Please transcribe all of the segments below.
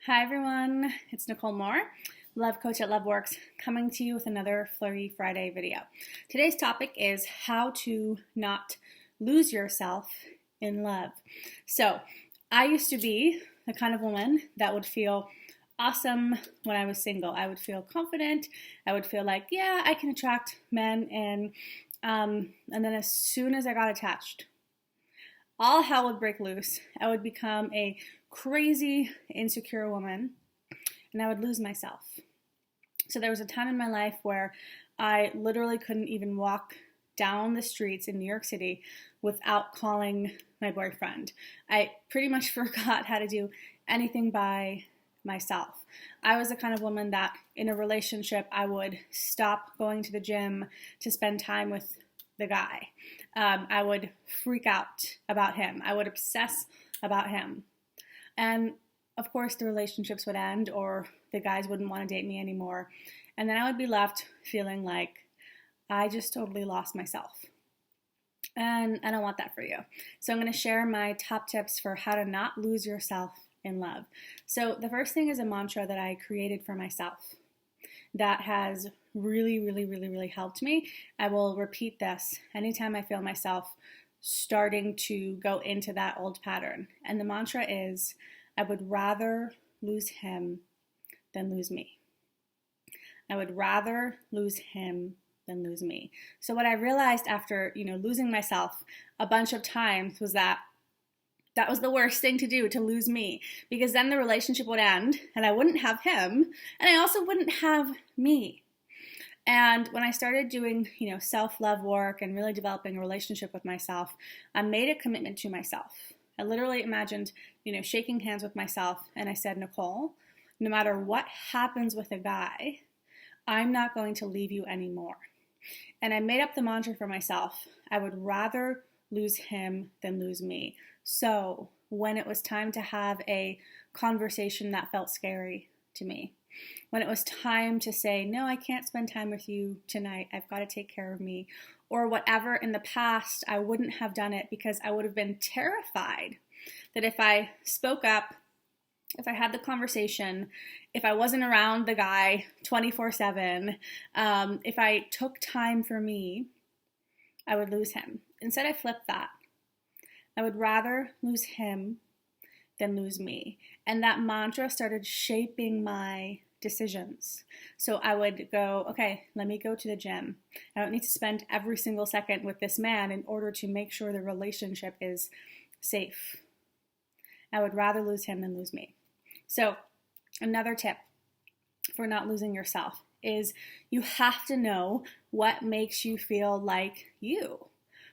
Hi everyone, it's Nicole Moore, Love Coach at LoveWorks, coming to you with another Flirty Friday video. Today's topic is how to not lose yourself in love. So, I used to be the kind of woman that would feel awesome when I was single. I would feel confident. I would feel like, yeah, I can attract men, and then as soon as I got attached, all hell would break loose. I would become a crazy, insecure woman, and I would lose myself. So there was a time in my life where I literally couldn't even walk down the streets in New York City without calling my boyfriend. I pretty much forgot how to do anything by myself. I was the kind of woman that in a relationship, I would stop going to the gym to spend time with the guy. I would freak out about him. I would obsess about him. And of course, the relationships would end, or the guys wouldn't want to date me anymore. And then I would be left feeling like I just totally lost myself. And I don't want that for you. So I'm going to share my top tips for how to not lose yourself in love. So the first thing is a mantra that I created for myself that has really helped me. I will repeat this anytime I feel myself starting to go into that old pattern. And the mantra is, I would rather lose him than lose me. I would rather lose him than lose me. So what I realized after, losing myself a bunch of times was that was the worst thing to do, to lose me, because then the relationship would end and I wouldn't have him, and I also wouldn't have me. And when I started doing, self-love work and really developing a relationship with myself, I made a commitment to myself. I literally imagined, shaking hands with myself, and I said, Nicole, no matter what happens with a guy, I'm not going to leave you anymore. And I made up the mantra for myself. I would rather lose him than lose me. So when it was time to have a conversation that felt scary to me, when it was time to say, no, I can't spend time with you tonight, I've got to take care of me, or whatever, in the past, I wouldn't have done it because I would have been terrified that if I spoke up, if I had the conversation, if I wasn't around the guy 24/7, if I took time for me, I would lose him. Instead, I flipped that. I would rather lose him than lose me. And that mantra started shaping my decisions. So I would go, okay, let me go to the gym. I don't need to spend every single second with this man in order to make sure the relationship is safe. I would rather lose him than lose me. So another tip for not losing yourself is you have to know what makes you feel like you.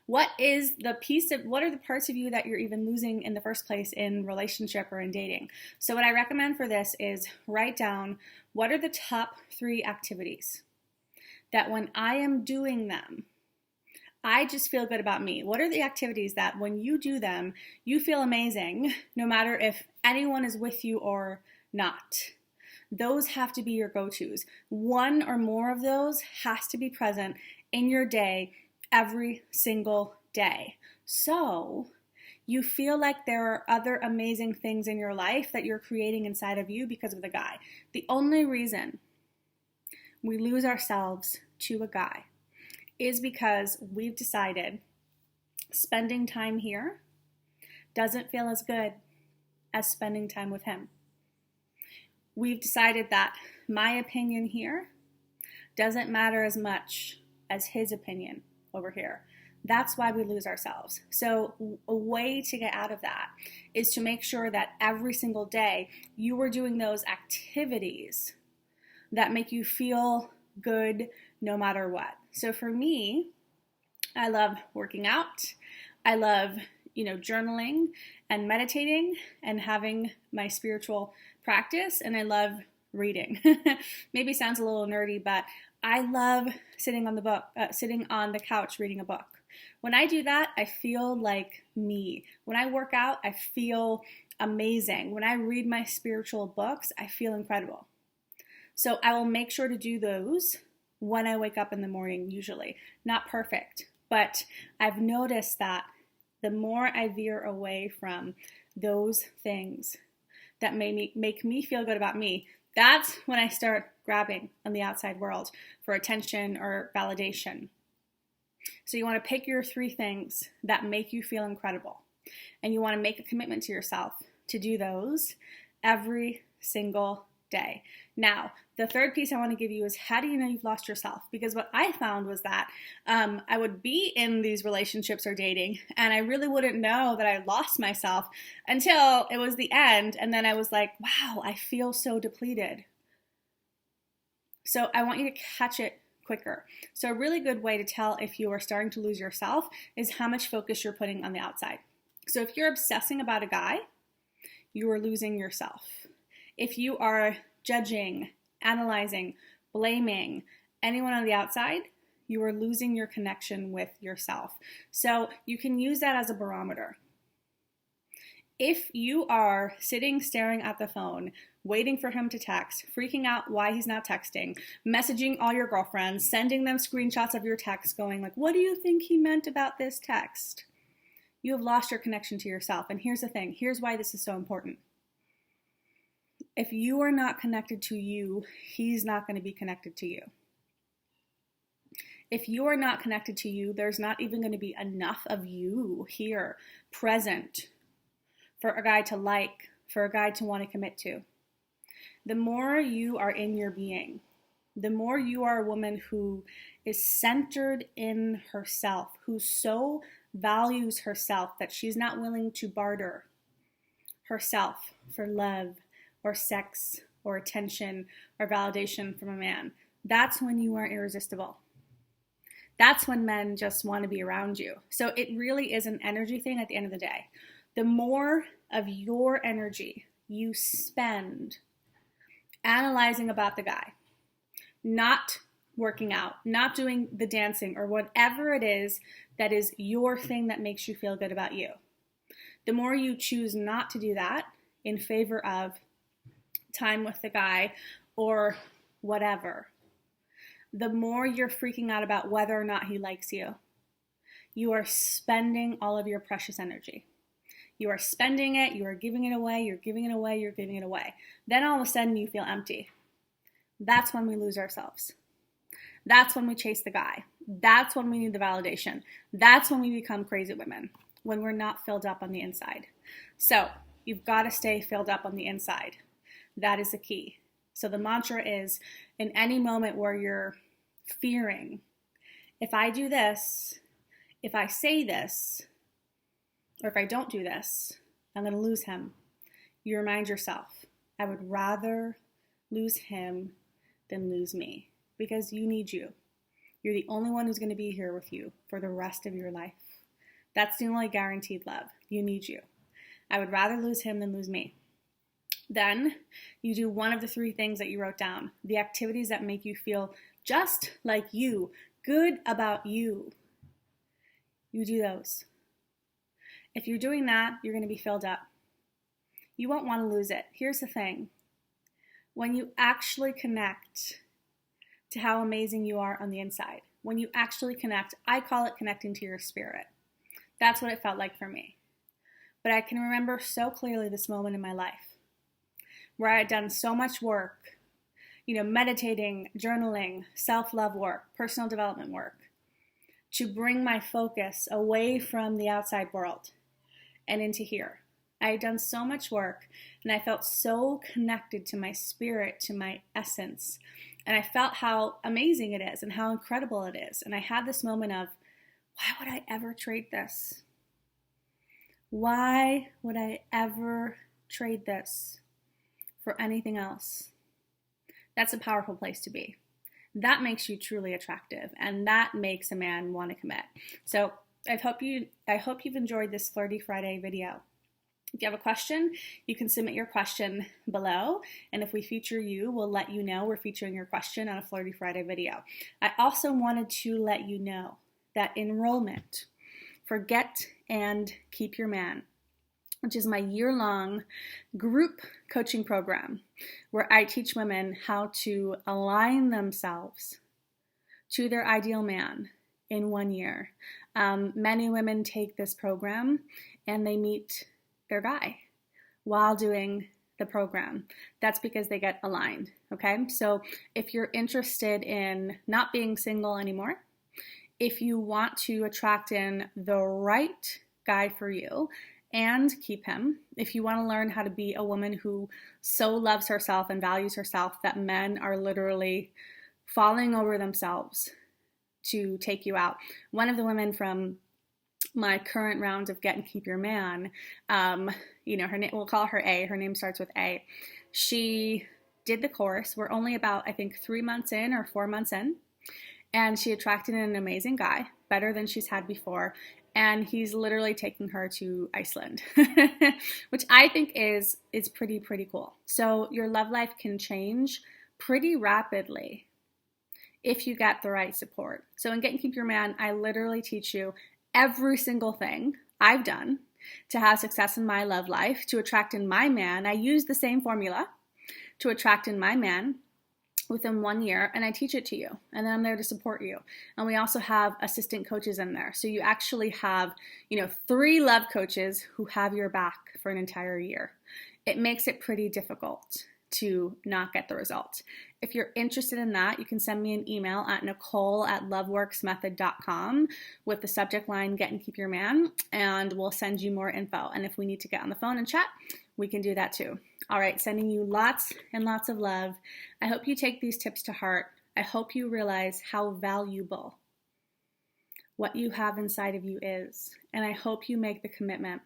What are the parts of you that you're even losing in the first place in relationship or in dating? So what I recommend for this is write down, what are the top 3 activities that when I am doing them, I just feel good about me? What are the activities that when you do them, you feel amazing, no matter if anyone is with you or not? Those have to be your go-tos. One or more of those has to be present in your day every single day. So you feel like there are other amazing things in your life that you're creating inside of you because of the guy. The only reason we lose ourselves to a guy is because we've decided spending time here doesn't feel as good as spending time with him. We've decided that my opinion here doesn't matter as much as his opinion over here. That's why we lose ourselves. So a way to get out of that is to make sure that every single day you are doing those activities that make you feel good no matter what. So for me, I love working out. I love, journaling and meditating and having my spiritual practice, and I love reading. Maybe sounds a little nerdy, but I love sitting on the couch reading a book. When I do that, I feel like me. When I work out, I feel amazing. When I read my spiritual books, I feel incredible. So I will make sure to do those when I wake up in the morning, usually. Not perfect, but I've noticed that the more I veer away from those things, that make me feel good about me, that's when I start grabbing on the outside world for attention or validation. So you want to pick your 3 things that make you feel incredible. And you want to make a commitment to yourself to do those every single day. Now, the third piece I want to give you is, how do you know you've lost yourself? Because what I found was that I would be in these relationships or dating, and I really wouldn't know that I lost myself until it was the end. And then I was like, wow, I feel so depleted. So I want you to catch it quicker. So a really good way to tell if you are starting to lose yourself is how much focus you're putting on the outside. So if you're obsessing about a guy, you are losing yourself. If you are judging, analyzing, blaming anyone on the outside, you are losing your connection with yourself. So you can use that as a barometer. If you are sitting staring at the phone, waiting for him to text, freaking out why he's not texting, messaging all your girlfriends, sending them screenshots of your text going like, what do you think he meant about this text? You have lost your connection to yourself. And here's the thing. Here's why this is so important. If you are not connected to you, he's not going to be connected to you. If you are not connected to you, there's not even going to be enough of you here, present, for a guy to like, for a guy to want to commit to. The more you are in your being, the more you are a woman who is centered in herself, who so values herself that she's not willing to barter herself for love or sex or attention or validation from a man. That's when you are irresistible. That's when men just want to be around you. So it really is an energy thing at the end of the day. The more of your energy you spend analyzing about the guy, not working out, not doing the dancing or whatever it is that is your thing that makes you feel good about you, the more you choose not to do that in favor of time with the guy or whatever, the more you're freaking out about whether or not he likes you. You are spending all of your precious energy. You are spending it, you are giving it away, you're giving it away, you're giving it away. Then all of a sudden you feel empty. That's when we lose ourselves. That's when we chase the guy. That's when we need the validation. That's when we become crazy women, when we're not filled up on the inside. So you've got to stay filled up on the inside. That is the key. So the mantra is, in any moment where you're fearing, if I do this, if I say this, or if I don't do this, I'm going to lose him. You remind yourself, I would rather lose him than lose me, because you need you. You're the only one who's going to be here with you for the rest of your life. That's the only guaranteed love. You need you. I would rather lose him than lose me. Then you do one of the 3 things that you wrote down, the activities that make you feel just like you, good about you. You do those. If you're doing that, you're going to be filled up. You won't want to lose it. Here's the thing. When you actually connect to how amazing you are on the inside, when you actually connect, I call it connecting to your spirit. That's what it felt like for me. But I can remember so clearly this moment in my life where I had done so much work, meditating, journaling, self-love work, personal development work, to bring my focus away from the outside world and into here. I had done so much work, and I felt so connected to my spirit, to my essence, and I felt how amazing it is and how incredible it is. And I had this moment of, why would I ever trade this? Why would I ever trade this for anything else? That's a powerful place to be. That makes you truly attractive, and that makes a man want to commit. So I hope you've enjoyed this Flirty Friday video. If you have a question, you can submit your question below, and if we feature you, we'll let you know we're featuring your question on a Flirty Friday video. I also wanted to let you know that enrollment for Get and Keep Your Man, which is my year-long group coaching program where I teach women how to align themselves to their ideal man in 1 year. Many women take this program and they meet their guy while doing the program. That's because they get aligned, okay? So if you're interested in not being single anymore, if you want to attract in the right guy for you and keep him, if you want to learn how to be a woman who so loves herself and values herself that men are literally falling over themselves to take you out. One of the women from my current round of Get and Keep Your Man, her name, we'll call her A. Her name starts with A. She did the course. We're only about, I think, 3 months in or 4 months in. And she attracted an amazing guy, better than she's had before. And he's literally taking her to Iceland, which I think is pretty cool. So your love life can change pretty rapidly if you get the right support. So in Get and Keep Your Man, I literally teach you every single thing I've done to have success in my love life, to attract in my man. I use the same formula to attract in my man within 1 year, and I teach it to you, and then I'm there to support you. And we also have assistant coaches in there. So you actually have, 3 love coaches who have your back for an entire year. It makes it pretty difficult to not get the result. If you're interested in that, you can send me an email at nicole@loveworksmethod.com with the subject line Get and Keep Your Man, and we'll send you more info. And if we need to get on the phone and chat, we can do that too. All right, sending you lots and lots of love. I hope you take these tips to heart. I hope you realize how valuable what you have inside of you is. And I hope you make the commitment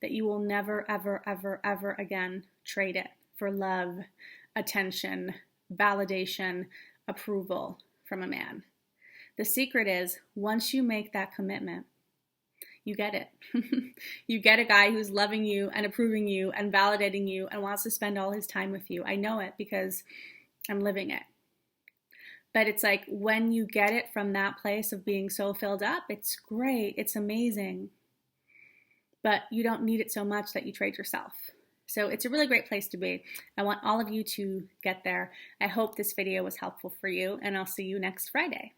that you will never, ever, ever, ever again trade it for love, attention, validation, approval from a man. The secret is, once you make that commitment, you get it. You get a guy who's loving you and approving you and validating you and wants to spend all his time with you. I know it because I'm living it. But it's like when you get it from that place of being so filled up, it's great, it's amazing. But you don't need it so much that you trade yourself. So it's a really great place to be. I want all of you to get there. I hope this video was helpful for you, and I'll see you next Friday.